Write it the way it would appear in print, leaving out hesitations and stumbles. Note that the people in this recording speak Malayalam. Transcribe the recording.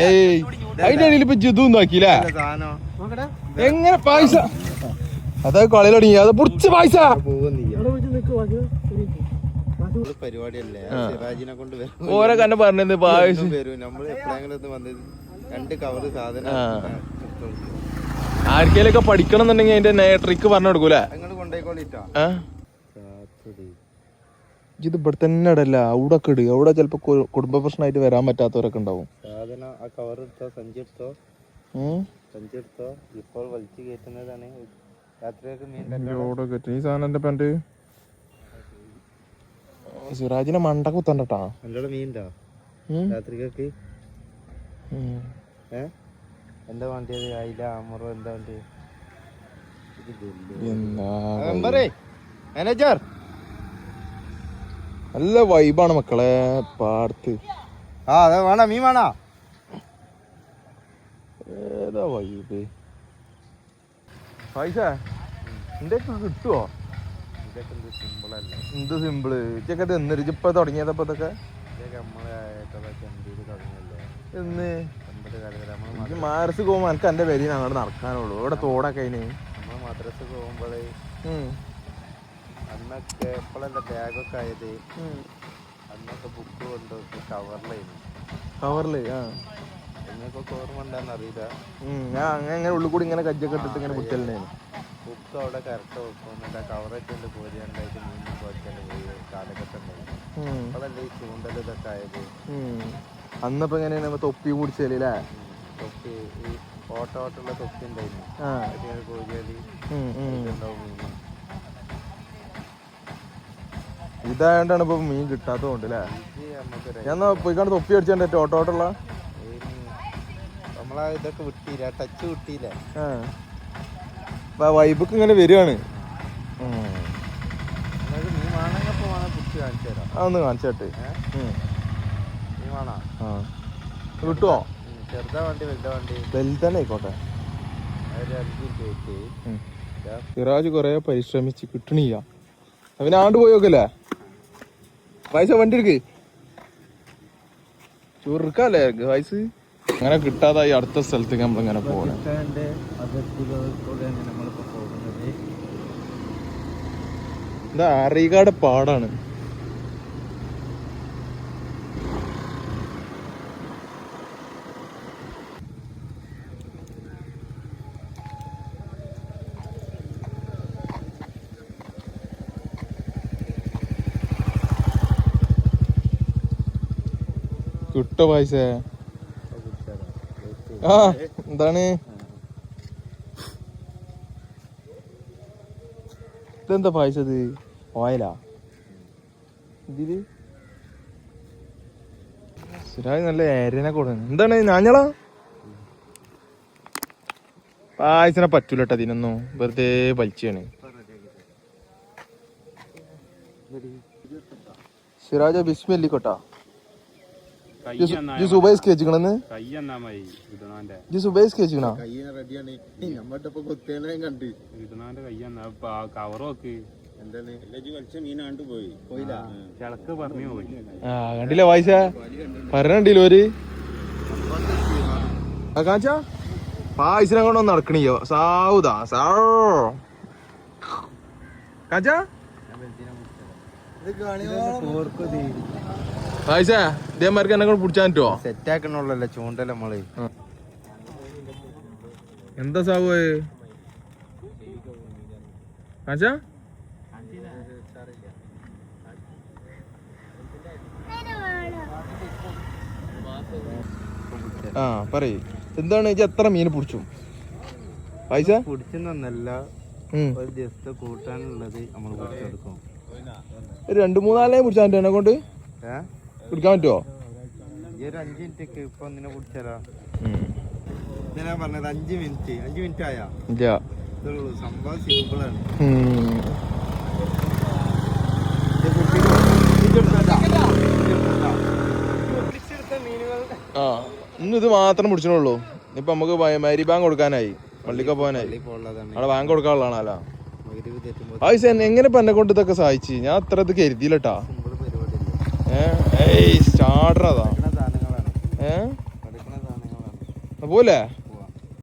ഏയ് അതിന്റെ ഇടയിൽ ഇപ്പൊ ജിതും നോക്കിയില്ലേ എങ്ങനെ പായസ അതാ കളയിൽ തുടങ്ങി അത് പൊടിച്ച പായസ പരിപാടിയല്ലേ സിറാജിനെ കൊണ്ട് ഓരോ കന്നെ പറഞ്ഞത് പായസം വരും നമ്മൾ എപ്പോഴെങ്കിലും വന്നത് 2 കവറ് സാധനം ആർക്കേലൊക്കെ പഠിക്കണം എന്നുണ്ടെങ്കിൽ അതിന്റെ ട്രിക്ക് പറഞ്ഞു കൊടുക്കൂലേ നിങ്ങൾ കൊണ്ടേക്കോളിട്ടാ ഇത് ഇവിടെ തന്നെ ഇടല്ല അവിടെ ഒക്കെ ഇട് അവിടെ ചിലപ്പോ കുടുംബ പ്രശ്നമായിട്ട് വരാൻ പറ്റാത്തവരൊക്കെ ഉണ്ടാവും സാധനം ആ കവർ എടുത്തോ സഞ്ചി എടുത്തോ ഇപ്പോൾ വലിച്ചു കയറ്റുന്നതാണ് രാത്രിയൊക്കെ ഈ സാധനം എന്റെ പണ്ട് സിറാജിനെ മണ്ട കുത്തണ്ടട്ടാ നല്ല മീനുണ്ടോ രാത്രിക്കൊക്കെ എന്താ വേണ്ടിയത് അയില അമറോ എന്താ വേണ്ടിയത് മാനേജർ നല്ല വൈബാണ് മക്കളെ പാടത്ത് അതെ വേണ മീൻ വേണ ഏതാ വൈബ് പൈസ എന്റെ കിട്ടുവോ എന്ത് സിമ്പിള് ഇതൊക്കെ എന്നൊരു ഇപ്പൊ തുടങ്ങിയതപ്പോ ഇതൊക്കെ എന്ന് മാർസ് പോകുമ്പോ എനിക്ക് എന്റെ പേര് അങ്ങോട്ട് നടക്കാനുള്ളൂ ഇവിടെ തോടൊക്കെ അതിന് നമ്മള് മദ്രസ പോകുമ്പോഴേ അന്നൊക്കെ എപ്പോഴല്ല ബാഗൊക്കെ ആയത് അന്നൊക്കെ ബുക്ക് കൊണ്ടുപോയി കവറില് നിങ്ങൾക്കൊക്കെ ഓർമ്മ ഉണ്ടാന്ന് അറിയില്ല ഞാൻ അങ്ങനെ ഉള്ളിൽ കൂടി ഇങ്ങനെ കജ്ജൊക്കെ ഇട്ടിട്ട് ഇങ്ങനെ കുത്തലുണ്ടായിരുന്നു ബുക്ക് അവിടെ കറക്റ്റ് വെക്കുന്നില്ല കവറൊക്കെ ഉണ്ട് കോരിയാണ്ടായിട്ട് മീൻ പോയിക്കാണ്ട് പോയി കാലഘട്ടം ഉണ്ടായിരുന്നു അപ്പോഴല്ലേ ഈ ചൂണ്ടൽ ഇതൊക്കെ ആയത് അന്നപ്പോ എങ്ങനെയാണ് തൊപ്പി കുടിച്ചല്ലേ തൊപ്പി ഈ ഓട്ടോട്ടുള്ള തൊപ്പി ഉണ്ടായിരുന്നു കോരിയാലി ഉണ്ടാവും മീൻ ഇതായോണ്ടാണ് ഇപ്പൊ മീൻ കിട്ടാത്തതുകൊണ്ട് അല്ലേ ഞാൻ പോയിക്കാണ്ട് തൊപ്പി അടിച്ചോണ്ട് ഓട്ടോട്ടുള്ള നമ്മളാ ഇതൊക്കെ വിട്ടില്ല ടച്ച് വിട്ടില്ല വൈബൊക്കെ ഇങ്ങനെ വരികയാണ് അതൊന്ന് കാണിച്ചോട്ടെ കിട്ടുവോ ചെറുതാ വണ്ടി വലുതാ വണ്ടി വലുതന്നെ ആയിക്കോട്ടെ സിറാജ് കൊറേ പരിശ്രമിച്ച് കിട്ടണില്ല അവന് ആണ്ട് പോയോക്കല്ലേ പൈസ വണ്ടി എടുക്ക് ചുരുക്കല്ലേ വയസ്സ് അങ്ങനെ കിട്ടാതായി അടുത്ത സ്ഥലത്തേക്ക് നമ്മളിങ്ങനെ പോകണം എന്താ അറിയാട് പാടാണ് കിട്ടോ പൈസ എന്താണ് ഇതെന്താ പൈസ ഇത് ഓയിലാ ഇതില് സിറാജ് നല്ല ഏരനെ കൊടുക്കുന്നു എന്താണ് ഞാഞ്ഞളാ പായസനെ പറ്റൂലട്ടോ ഇതിനൊന്നും വെറുതെ വലിച്ചാണ് സിറാജ് ബിസ്മില്ലിക്കോട്ടാ സുബൈസ് കേച്ചിക്കണെന്ന് സുബൈസ് കേച്ചിക്കണ കണ്ടില്ല വായിച്ച പറഞ്ഞില്ല ഒരു കാച്ചാ പായസിനെ കൊണ്ടൊന്നും നടക്കണിയോ സാവുതാ സാ കാച്ചാ ആയിഷ ഇതേമാർക്ക് എന്നെ കൊണ്ട് പിടിച്ചാൻ പറ്റുമോ സെറ്റ് ആക്കണല്ലോ ചൂണ്ടല നമ്മള് എന്താ സാവേ ആച്ചാ ആ പറയ് എന്താണ് ഇജ്ജ് എത്ര മീൻ പിടിച്ചു പൈസ പിടിച്ചെന്നല്ല ജസ്റ്റ് കൂട്ടാനുള്ളത് നമ്മൾ പിടിച്ചെടുക്കും 2-3 പിടിച്ചാൻ എന്നെ കൊണ്ട് പിടിക്കാൻ പറ്റുമോ 5 മിനിറ്റ് ഇപ്പൊ ഒന്നിനെ പിടിച്ചാലോ ഞാൻ പറഞ്ഞത് 5 മിനിറ്റ് ആയാ ഇതുള്ളൂ സംഭവം സിമ്പിളാണ് ആ ഇന്ന് ഇത് മാത്രം പിടിച്ചിട്ടുള്ളൂ ഇപ്പൊ നമുക്ക് മാരി ബാങ്ക് കൊടുക്കാനായി പള്ളിക്ക പോകാനായി അവിടെ ബാങ്ക് കൊടുക്കാനുള്ളതാണല്ലോ ആയിഷ എങ്ങനെ ഇപ്പൊ എന്നെ കൊണ്ട് ഇതൊക്കെ സഹായിച്ചു ഞാൻ അത്ര ഇത് കരുതിയില്ലട്ടാ സ്റ്റാർട്ടർ അതാ പോലെ